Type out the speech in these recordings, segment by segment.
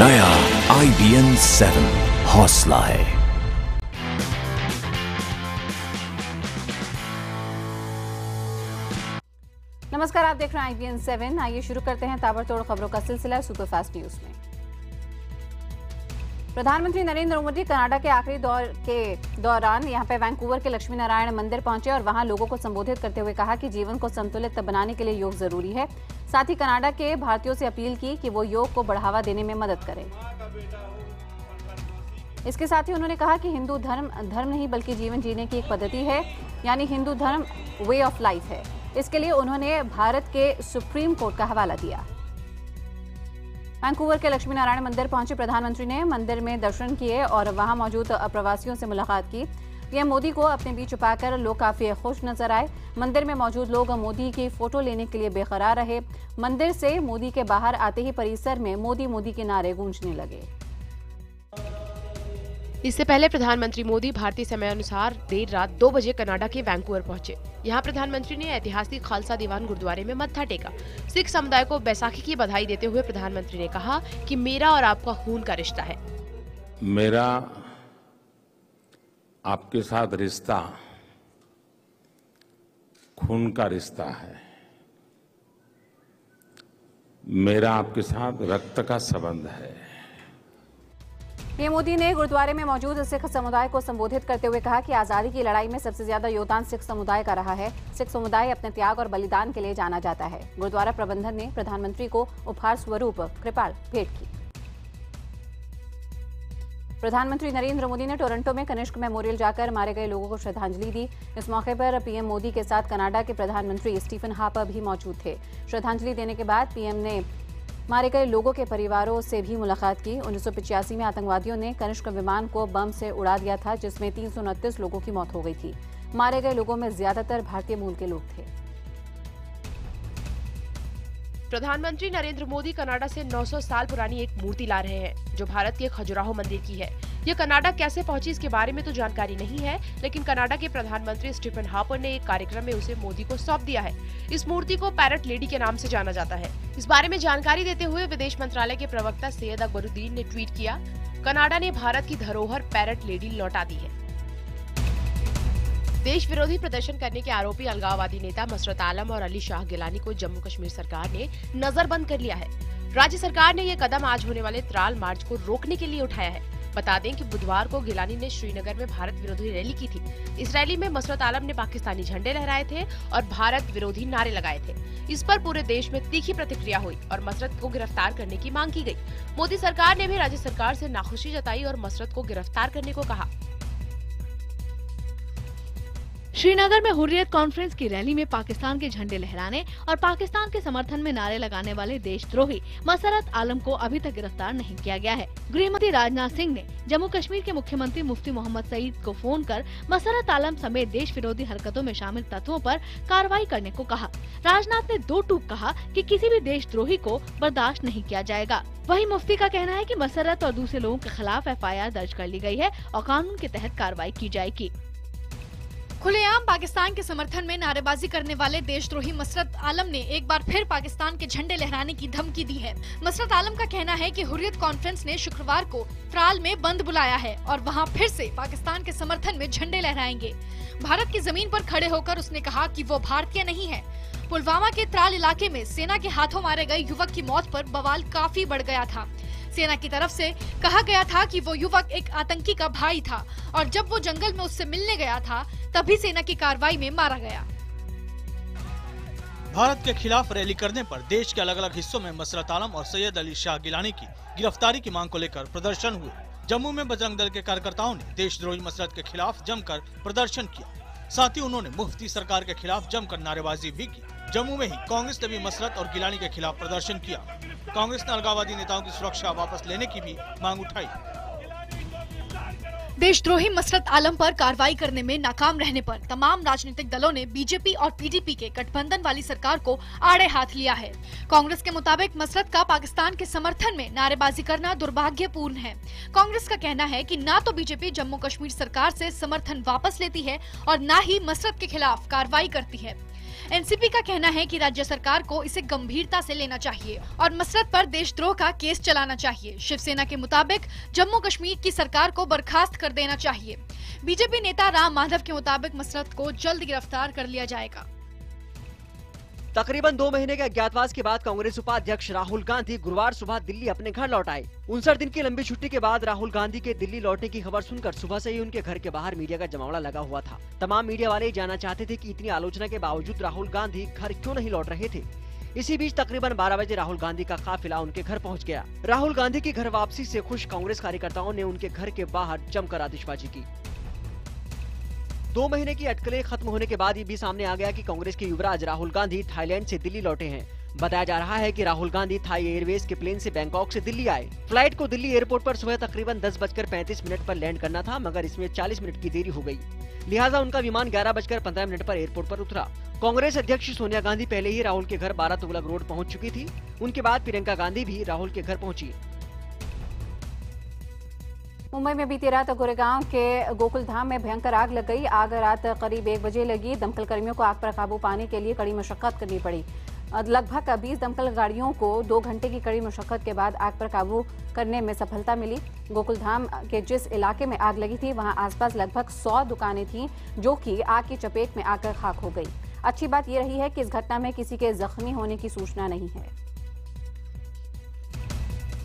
नया IBN 7 हौसला है। नमस्कार, आप देख रहे हैं IBN 7। आइए शुरू करते हैं ताबड़तोड़ खबरों का सिलसिला सुपरफास्ट न्यूज में। प्रधानमंत्री नरेंद्र मोदी कनाडा के आखिरी दौर के दौरान यहां पे वैंकूवर के लक्ष्मी नारायण मंदिर पहुंचे और वहां लोगों को संबोधित करते हुए कहा कि जीवन को संतुलित बनाने के लिए योग जरूरी है। साथ ही कनाडा के भारतीयों से अपील की कि वो योग को बढ़ावा देने में मदद करें। इसके साथ ही उन्होंने कहा कि हिंदू धर्म नहीं बल्कि जीवन जीने की एक पद्धति है, यानी हिंदू धर्म वे ऑफ लाइफ है। इसके लिए उन्होंने भारत के सुप्रीम कोर्ट का हवाला दिया। वैंकूवर के लक्ष्मी नारायण मंदिर पहुंचे प्रधानमंत्री ने मंदिर में दर्शन किए और वहां मौजूद प्रवासियों से मुलाकात की। पीएम मोदी को अपने बीच छुपाकर लोग काफी खुश नजर आए। मंदिर में मौजूद लोग मोदी की फोटो लेने के लिए बेकरार रहे। मंदिर से मोदी के बाहर आते ही परिसर में मोदी मोदी के नारे गूंजने लगे। इससे पहले प्रधानमंत्री मोदी भारतीय समय अनुसार देर रात 2 बजे कनाडा के वैंकूवर पहुंचे। यहां प्रधानमंत्री ने ऐतिहासिक खालसा दीवान गुरुद्वारे में मत्था टेका। सिख समुदाय को बैसाखी की बधाई देते हुए प्रधानमंत्री ने कहा कि मेरा और आपका खून का रिश्ता है। मेरा आपके साथ रिश्ता खून का रिश्ता है। मेरा आपके साथ रक्त का संबंध है। पीएम मोदी ने गुरुद्वारे में मौजूद सिख समुदाय को संबोधित करते हुए कहा कि आजादी की लड़ाई में सबसे ज्यादा योगदान सिख समुदाय का रहा है। सिख समुदाय अपने त्याग और बलिदान के लिए जाना जाता है। गुरुद्वारा प्रबंधन ने प्रधानमंत्री को उपहार स्वरूप कृपाल भेंट की। प्रधानमंत्री नरेंद्र मोदी ने टोरंटो में कनिष्क मेमोरियल जाकर मारे गए लोगों को श्रद्धांजलि दी। इस मौके पर पीएम मोदी के साथ कनाडा के प्रधानमंत्री स्टीफन हार्पर भी मौजूद थे। श्रद्धांजलि देने के बाद पीएम ने मारे गए लोगों के परिवारों से भी मुलाकात की। 1985 में आतंकवादियों ने कनिष्क विमान को बम से उड़ा दिया था, जिसमें 329 लोगों की मौत हो गई थी। मारे गए लोगों में ज्यादातर भारतीय मूल के लोग थे। प्रधानमंत्री नरेंद्र मोदी कनाडा से 900 साल पुरानी एक मूर्ति ला रहे हैं, जो भारत के खजुराहो मंदिर की है। ये कनाडा कैसे पहुंची इसके बारे में तो जानकारी नहीं है, लेकिन कनाडा के प्रधानमंत्री स्टीफन हार्पर ने एक कार्यक्रम में उसे मोदी को सौंप दिया है। इस मूर्ति को पैरट लेडी के नाम से जाना जाता है। इस बारे में जानकारी देते हुए विदेश मंत्रालय के प्रवक्ता सैयद अकबरुद्दीन ने ट्वीट किया, कनाडा ने भारत की धरोहर पैरट लेडी लौटा दी है। देश विरोधी प्रदर्शन करने के आरोपी अलगाववादी नेता मसरत आलम और अली शाह गिलानी को जम्मू कश्मीर सरकार ने नजरबंद कर लिया है। राज्य सरकार ने ये कदम आज होने वाले त्राल मार्च को रोकने के लिए उठाया है। बता दें कि बुधवार को गिलानी ने श्रीनगर में भारत विरोधी रैली की थी। इस रैली में मसरत आलम ने पाकिस्तानी झंडे लहराए थे और भारत विरोधी नारे लगाए थे। इस पर पूरे देश में तीखी प्रतिक्रिया हुई और मसरत को गिरफ्तार करने की मांग की गई। मोदी सरकार ने भी राज्य सरकार से नाखुशी जताई और मसरत को गिरफ्तार करने को कहा। श्रीनगर में हुर्रियत कॉन्फ्रेंस की रैली में पाकिस्तान के झंडे लहराने और पाकिस्तान के समर्थन में नारे लगाने वाले देशद्रोही मसरत आलम को अभी तक गिरफ्तार नहीं किया गया है। गृहमंत्री राजनाथ सिंह ने जम्मू कश्मीर के मुख्यमंत्री मुफ्ती मोहम्मद सईद को फोन कर मसरत आलम समेत देश विरोधी हरकतों में शामिल तत्वों पर कार्रवाई करने को कहा। राजनाथ ने 2 टूक कहा कि किसी भी देशद्रोही को बर्दाश्त नहीं किया जाएगा। वहीं मुफ्ती का कहना है कि मसरत और दूसरे लोगों के खिलाफ FIR दर्ज कर ली गई है और कानून के तहत कार्रवाई की जाएगी। खुलेआम पाकिस्तान के समर्थन में नारेबाजी करने वाले देशद्रोही मसरत आलम ने एक बार फिर पाकिस्तान के झंडे लहराने की धमकी दी है। मसरत आलम का कहना है कि हुर्रियत कॉन्फ्रेंस ने शुक्रवार को त्राल में बंद बुलाया है और वहां फिर से पाकिस्तान के समर्थन में झंडे लहराएंगे। भारत की जमीन पर खड़े होकर उसने कहा कि वो भारतीय नहीं है। पुलवामा के त्राल इलाके में सेना के हाथों मारे गए युवक की मौत पर बवाल काफी बढ़ गया था। सेना की तरफ से कहा गया था कि वो युवक एक आतंकी का भाई था और जब वो जंगल में उससे मिलने गया था तभी सेना की कार्रवाई में मारा गया। भारत के खिलाफ रैली करने पर देश के अलग अलग हिस्सों में मसरत आलम और सैयद अली शाह गिलानी की गिरफ्तारी की मांग को लेकर प्रदर्शन हुए। जम्मू में बजरंग दल के कार्यकर्ताओं ने देशद्रोही मसरत के खिलाफ जमकर प्रदर्शन किया। साथ ही उन्होंने मुफ्ती सरकार के खिलाफ जमकर नारेबाजी भी की। जम्मू में ही कांग्रेस ने भी मसरत और गिलानी के खिलाफ प्रदर्शन किया। कांग्रेस ने अलगाववादी नेताओं की सुरक्षा वापस लेने की भी मांग उठाई। देशद्रोही मसरत आलम पर कार्रवाई करने में नाकाम रहने पर तमाम राजनीतिक दलों ने बीजेपी और पीडीपी के गठबंधन वाली सरकार को आड़े हाथ लिया है। कांग्रेस के मुताबिक मसरत का पाकिस्तान के समर्थन में नारेबाजी करना दुर्भाग्यपूर्ण है। कांग्रेस का कहना है कि ना तो बीजेपी जम्मू कश्मीर सरकार से समर्थन वापस लेती है और ना ही मसरत के खिलाफ कार्रवाई करती है। एनसीपी का कहना है कि राज्य सरकार को इसे गंभीरता से लेना चाहिए और मसरत पर देशद्रोह का केस चलाना चाहिए। शिवसेना के मुताबिक जम्मू कश्मीर की सरकार को बर्खास्त कर देना चाहिए। बीजेपी नेता राम माधव के मुताबिक मसरत को जल्द गिरफ्तार कर लिया जाएगा। तकरीबन 2 महीने के अज्ञातवास के बाद कांग्रेस उपाध्यक्ष राहुल गांधी गुरुवार सुबह दिल्ली अपने घर लौट आए। 59 दिन की लंबी छुट्टी के बाद राहुल गांधी के दिल्ली लौटने की खबर सुनकर सुबह से ही उनके घर के बाहर मीडिया का जमावड़ा लगा हुआ था। तमाम मीडिया वाले जानना चाहते थे कि इतनी आलोचना के बावजूद राहुल गांधी घर क्यों नहीं लौट रहे थे। इसी बीच तकरीबन 12 बजे राहुल गांधी का काफिला उनके घर पहुँच गया। राहुल गांधी की घर वापसी से खुश कांग्रेस कार्यकर्ताओं ने उनके घर के बाहर जमकर आतिशबाजी की। 2 महीने की अटकलें खत्म होने के बाद ये भी सामने आ गया कि कांग्रेस के युवराज राहुल गांधी थाईलैंड से दिल्ली लौटे हैं। बताया जा रहा है कि राहुल गांधी थाई एयरवेज के प्लेन से बैंकॉक से दिल्ली आए। फ्लाइट को दिल्ली एयरपोर्ट पर सुबह तकरीबन 10:35 पर लैंड करना था, मगर इसमें 40 मिनट की देरी हो गई। लिहाजा उनका विमान 11:15 पर एयरपोर्ट पर उतरा। कांग्रेस अध्यक्ष सोनिया गांधी पहले ही राहुल के घर 12 तुगलक रोड पहुँच चुकी थी। उनके बाद प्रियंका गांधी भी राहुल के घर पहुँची। मुंबई में बीती रात गोरेगांव के गोकुल धाम में भयंकर आग लग गई। आग रात करीब 1 बजे लगी। दमकल कर्मियों को आग पर काबू पाने के लिए कड़ी मशक्कत करनी पड़ी। लगभग 20 दमकल गाड़ियों को 2 घंटे की कड़ी मशक्कत के बाद आग पर काबू करने में सफलता मिली। गोकुल धाम के जिस इलाके में आग लगी थी वहां आसपास लगभग 100 दुकानें थीं जो कि आग की चपेट में आकर खाक हो गई। अच्छी बात यह रही है कि इस घटना में किसी के जख्मी होने की सूचना नहीं है।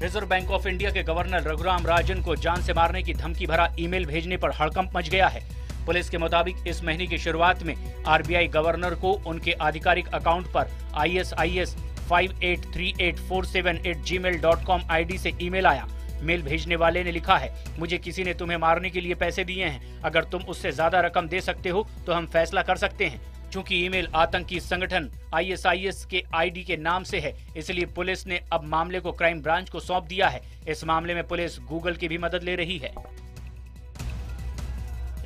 रिजर्व बैंक ऑफ इंडिया के गवर्नर रघुराम राजन को जान से मारने की धमकी भरा ईमेल भेजने पर हड़कंप मच गया है। पुलिस के मुताबिक इस महीने की शुरुआत में आरबीआई गवर्नर को उनके आधिकारिक अकाउंट पर ISIS 583847@gmail.com आईडी से ईमेल आया। मेल भेजने वाले ने लिखा है, मुझे किसी ने तुम्हें मारने के लिए पैसे दिए हैं। अगर तुम उससे ज्यादा रकम दे सकते हो तो हम फैसला कर सकते हैं। चूंकि ईमेल आतंकी संगठन ISIS के आईडी के नाम से है, इसलिए पुलिस ने अब मामले को क्राइम ब्रांच को सौंप दिया है। इस मामले में पुलिस गूगल की भी मदद ले रही है।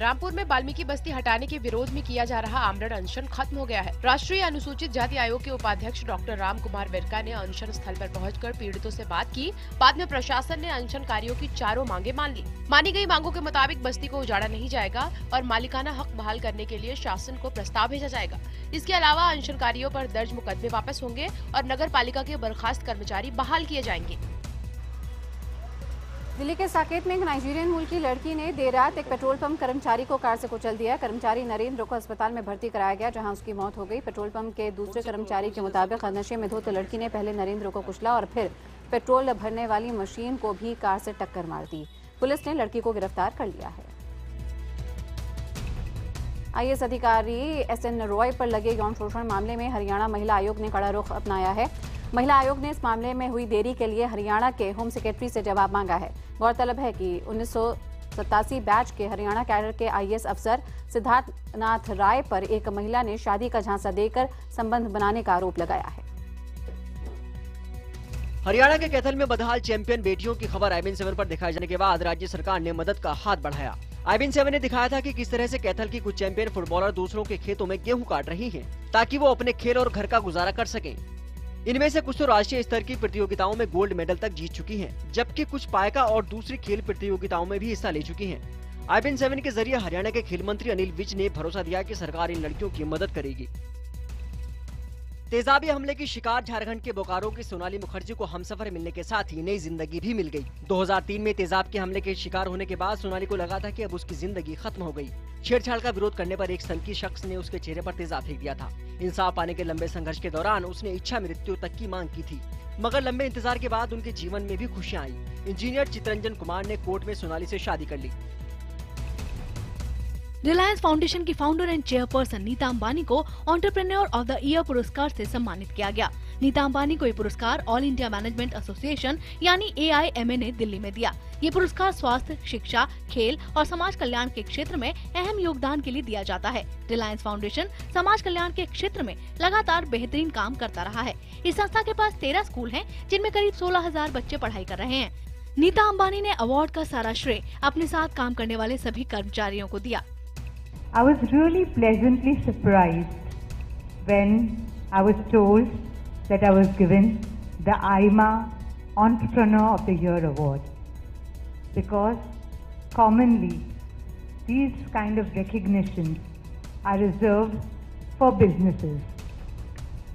रामपुर में वाल्मीकि बस्ती हटाने के विरोध में किया जा रहा आमरण अनशन खत्म हो गया है। राष्ट्रीय अनुसूचित जाति आयोग के उपाध्यक्ष डॉक्टर राम कुमार विरका ने अनशन स्थल पर पहुंचकर पीड़ितों से बात की। बाद में प्रशासन ने अनशनकारियों की चारों मांगे मान ली। मानी गई मांगों के मुताबिक बस्ती को उजाड़ा नहीं जाएगा और मालिकाना हक बहाल करने के लिए शासन को प्रस्ताव भेजा जाएगा। इसके अलावा अनशनकारियों पर दर्ज मुकदमे वापस होंगे और नगर पालिका के बर्खास्त कर्मचारी बहाल किए जाएंगे। दिल्ली के साकेत में एक नाइजीरियन मूल की लड़की ने देर रात एक पेट्रोल पंप कर्मचारी को कार से कुचल दिया। कर्मचारी नरेंद्र को अस्पताल में भर्ती कराया गया, जहां उसकी मौत हो गई। पेट्रोल पंप के दूसरे कर्मचारी के मुताबिक नशे में धुत लड़की ने पहले नरेंद्र को कुचला और फिर पेट्रोल भरने वाली मशीन को भी कार से टक्कर मार दी। पुलिस ने लड़की को गिरफ्तार कर लिया है। IAS अधिकारी SN रॉय पर लगे यौन शोषण मामले में हरियाणा महिला आयोग ने कड़ा रुख अपनाया है। महिला आयोग ने इस मामले में हुई देरी के लिए हरियाणा के होम सेक्रेटरी से जवाब मांगा है। गौरतलब है कि 1987 बैच के हरियाणा कैडर के IAS अफसर सिद्धार्थ नाथ राय पर एक महिला ने शादी का झांसा देकर संबंध बनाने का आरोप लगाया है। हरियाणा के कैथल में बदहाल चैंपियन बेटियों की खबर IBN7 पर दिखाए जाने के बाद राज्य सरकार ने मदद का हाथ बढ़ाया। IBN7 ने दिखाया था कि किस तरह से कैथल की कुछ चैंपियन फुटबॉलर दूसरों के खेतों में गेहूं काट रही हैं, ताकि वो अपने खेल और घर का गुजारा कर सकें। इनमें से कुछ तो राष्ट्रीय स्तर की प्रतियोगिताओं में गोल्ड मेडल तक जीत चुकी हैं, जबकि कुछ पायका और दूसरी खेल प्रतियोगिताओं में भी हिस्सा ले चुकी हैं। IBN7 के जरिए हरियाणा के खेल मंत्री अनिल विज ने भरोसा दिया कि सरकार इन लड़कियों की मदद करेगी। तेजाबी हमले की शिकार झारखंड के बोकारो की सोनाली मुखर्जी को हमसफर मिलने के साथ ही नई जिंदगी भी मिल गई। 2003 में तेजाब के हमले के शिकार होने के बाद सोनाली को लगा था कि अब उसकी जिंदगी खत्म हो गई। छेड़छाड़ का विरोध करने पर एक सनकी शख्स ने उसके चेहरे पर तेजाब फेंक दिया था। इंसाफ पाने के लंबे संघर्ष के दौरान उसने इच्छा मृत्यु तक की मांग की थी, मगर लंबे इंतजार के बाद उनके जीवन में भी खुशियां आई। इंजीनियर चितरंजन कुमार ने कोर्ट में सोनाली से शादी कर ली। रिलायंस फाउंडेशन की founder and chairperson Nita Ambani को एंटरप्रेन्योर ऑफ द ईयर पुरस्कार से सम्मानित किया गया। नीता अंबानी को ये पुरस्कार ऑल इंडिया मैनेजमेंट एसोसिएशन यानी AIMA ने दिल्ली में दिया। ये पुरस्कार स्वास्थ्य, शिक्षा, खेल और समाज कल्याण के क्षेत्र में अहम योगदान के लिए दिया जाता है। रिलायंस फाउंडेशन समाज कल्याण के क्षेत्र में लगातार बेहतरीन काम करता रहा है। इस संस्था के पास 13 स्कूल हैं, जिनमें करीब 16,000 बच्चे पढ़ाई कर रहे हैं। नीता अंबानी ने अवार्ड का सारा श्रेय अपने साथ काम करने वाले सभी कर्मचारियों को दिया। I was really pleasantly surprised when I was told that I was given the IMA Entrepreneur of the Year award, because commonly these kind of recognitions are reserved for businesses.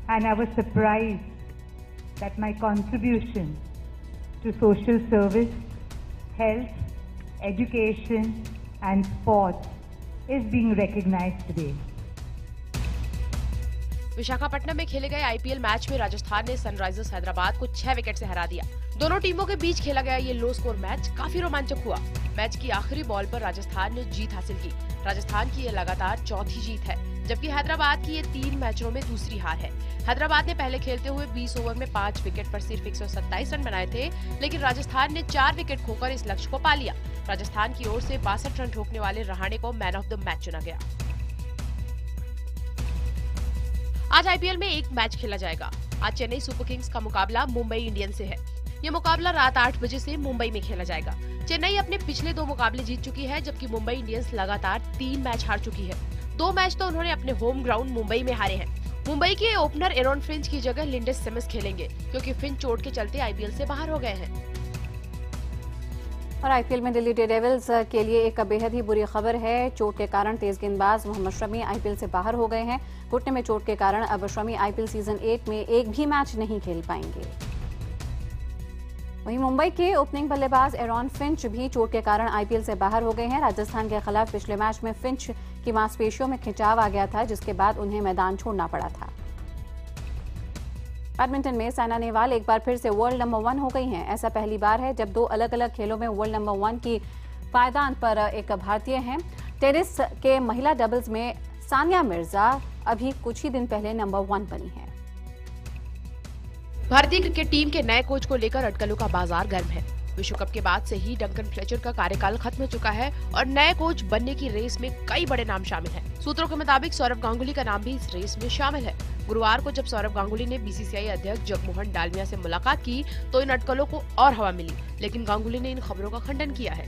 and I was surprised that my contribution to social service, health, education and sports is being recognized today. Visakhapatnam में खेले गए IPL match में राजस्थान ने Sunrisers Hyderabad को 6 wicket से हरा दिया। दोनों टीमों के बीच खेला गया ये लो स्कोर मैच काफी रोमांचक हुआ। मैच की आखिरी बॉल पर राजस्थान ने जीत हासिल की। राजस्थान की ये लगातार चौथी जीत है, जबकि हैदराबाद की ये 3 मैचों में दूसरी हार है। हैदराबाद ने पहले खेलते हुए 20 ओवर में 5 विकेट पर सिर्फ 127 रन बनाए थे, लेकिन राजस्थान ने 4 विकेट खोकर इस लक्ष्य को पा लिया। राजस्थान की ओर से 62 रन ठोकने वाले रहाणे को मैन ऑफ द मैच चुना गया। आज आईपीएल में एक मैच खेला जाएगा। आज चेन्नई सुपर किंग्स का मुकाबला मुंबई इंडियंस से है। ये मुकाबला रात 8 बजे से मुंबई में खेला जाएगा। चेन्नई अपने पिछले 2 मुकाबले जीत चुकी है, जबकि मुंबई इंडियंस लगातार 3 मैच हार चुकी है। 2 मैच तो उन्होंने अपने होम ग्राउंड मुंबई में हारे हैं। मुंबई के ओपनर एरॉन फिंच की जगह लिंडेस सिमन्स खेलेंगे, क्योंकि फिंच चोट के चलते आईपीएल से बाहर हो गए हैं। और आईपीएल में दिल्ली डेयरडेविल्स के लिए एक बेहद ही बुरी खबर है। चोट के कारण तेज गेंदबाज मोहम्मद शमी आईपीएल से बाहर हो गए हैं। घुटने में चोट के कारण अब शमी आईपीएल सीजन 8 में एक भी मैच नहीं खेल पाएंगे। वहीं मुंबई के ओपनिंग बल्लेबाज एरॉन फिंच भी चोट के कारण आईपीएल से बाहर हो गए हैं। राजस्थान के खिलाफ पिछले मैच में फिंच की मांसपेशियों में खिंचाव आ गया था, जिसके बाद उन्हें मैदान छोड़ना पड़ा था। बैडमिंटन में साइना नेहवाल एक बार फिर से वर्ल्ड नंबर 1 हो गई हैं। ऐसा पहली बार है जब 2 अलग अलग खेलों में वर्ल्ड नंबर 1 की पायदान पर एक भारतीय हैं। टेनिस के महिला डबल्स में सानिया मिर्जा अभी कुछ ही दिन पहले नंबर 1 बनी है। भारतीय क्रिकेट टीम के नए कोच को लेकर अटकलों का बाजार गर्म है। विश्व कप के बाद से ही डंकन फ्लेचर का कार्यकाल खत्म हो चुका है और नए कोच बनने की रेस में कई बड़े नाम शामिल हैं। सूत्रों के मुताबिक सौरव गांगुली का नाम भी इस रेस में शामिल है। गुरुवार को जब सौरव गांगुली ने बीसीसीआई अध्यक्ष जगमोहन डालमिया से मुलाकात की तो इन अटकलों को और हवा मिली, लेकिन गांगुली ने इन खबरों का खंडन किया है।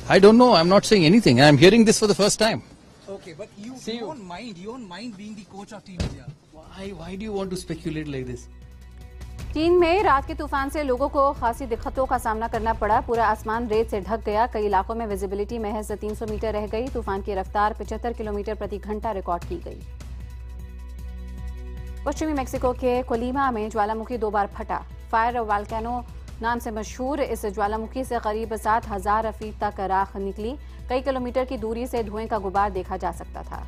I don't know. I'm not saying anything. I'm hearing this for the first time. Okay, but you won't mind being the coach of Team India. Why do you want to speculate like this? चीन में रात के तूफान से लोगों को खासी दिक्कतों का सामना करना पड़ा। पूरा आसमान रेत से ढक गया। कई इलाकों में विजिबिलिटी महज 300 मीटर रह गई। तूफान की रफ्तार 75 किलोमीटर प्रति घंटा रिकॉर्ड की गई। पश्चिमी मेक्सिको के कोलिमा में ज्वालामुखी 2 बार फटा। फायर वोल्केनो नाम से मशहूर इस ज्वालामुखी से करीब 7,000 फीट तक राख निकली। कई किलोमीटर की दूरी से धुएं का गुबार देखा जा सकता था।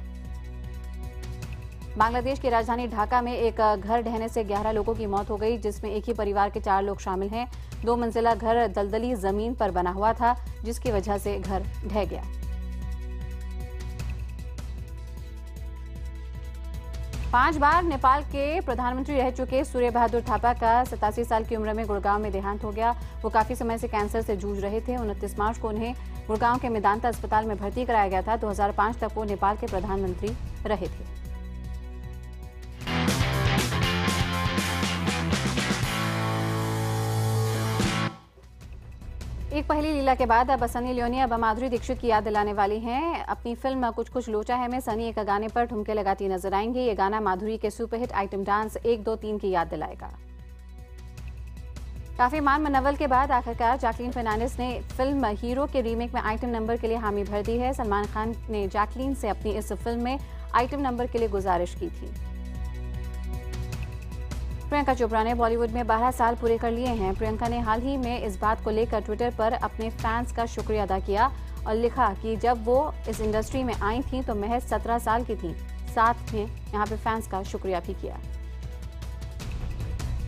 बांग्लादेश की राजधानी ढाका में एक घर ढहने से 11 लोगों की मौत हो गई, जिसमें एक ही परिवार के 4 लोग शामिल हैं। 2 मंजिला घर दलदली जमीन पर बना हुआ था, जिसकी वजह से घर ढह गया। पांच बार नेपाल के प्रधानमंत्री रह चुके सूर्य बहादुर थापा का 87 साल की उम्र में गुड़गांव में देहांत हो गया। वो काफी समय से कैंसर से जूझ रहे थे। 29 मार्च को उन्हें गुड़गांव के मेदांता अस्पताल में भर्ती कराया गया था। 2005 तक वो नेपाल के प्रधानमंत्री रहे थे। एक पहली लीला के बाद अब सनी लियोनी अब माधुरी दीक्षित की याद दिलाने वाली हैं। अपनी फिल्म कुछ कुछ लोचा है में सनी एक गाने पर ठुमके लगाती नजर आएंगी। ये गाना माधुरी के सुपरहिट आइटम डांस 1 2 3 की याद दिलाएगा। काफी मान मनवल के बाद आखिरकार जैकलीन फर्नांडिस ने फिल्म हीरो के रीमेक में आइटम नंबर के लिए हामी भर दी है। सलमान खान ने जैकलीन से अपनी इस फिल्म में आइटम नंबर के लिए गुजारिश की थी। प्रियंका चोपड़ा ने बॉलीवुड में 12 साल पूरे कर लिए हैं। प्रियंका ने हाल ही में इस बात को लेकर ट्विटर पर अपने फैंस का शुक्रिया अदा किया और लिखा कि जब वो इस इंडस्ट्री में आई थी तो महज 17 साल की थी। साथ में यहाँ पे फैंस का शुक्रिया भी किया।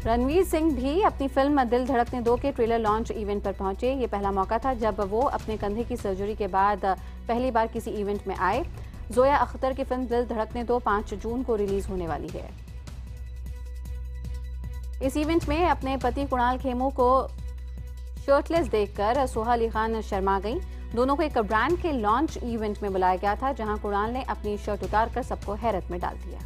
रणवीर सिंह भी अपनी फिल्म दिल धड़कने 2 के ट्रेलर लॉन्च इवेंट पर पहुंचे। ये पहला मौका था जब वो अपने कंधे की सर्जरी के बाद पहली बार किसी इवेंट में आए। जोया अख्तर की फिल्म दिल धड़कने 2 5 जून को रिलीज होने वाली है। इस इवेंट में अपने पति कुणाल खेमू को शर्टलेस देखकर सोहा अली खान शर्मा गईं। दोनों को एक ब्रांड के लॉन्च इवेंट में बुलाया गया था, जहां कुणाल ने अपनी शर्ट उतारकर सबको हैरत में डाल दिया।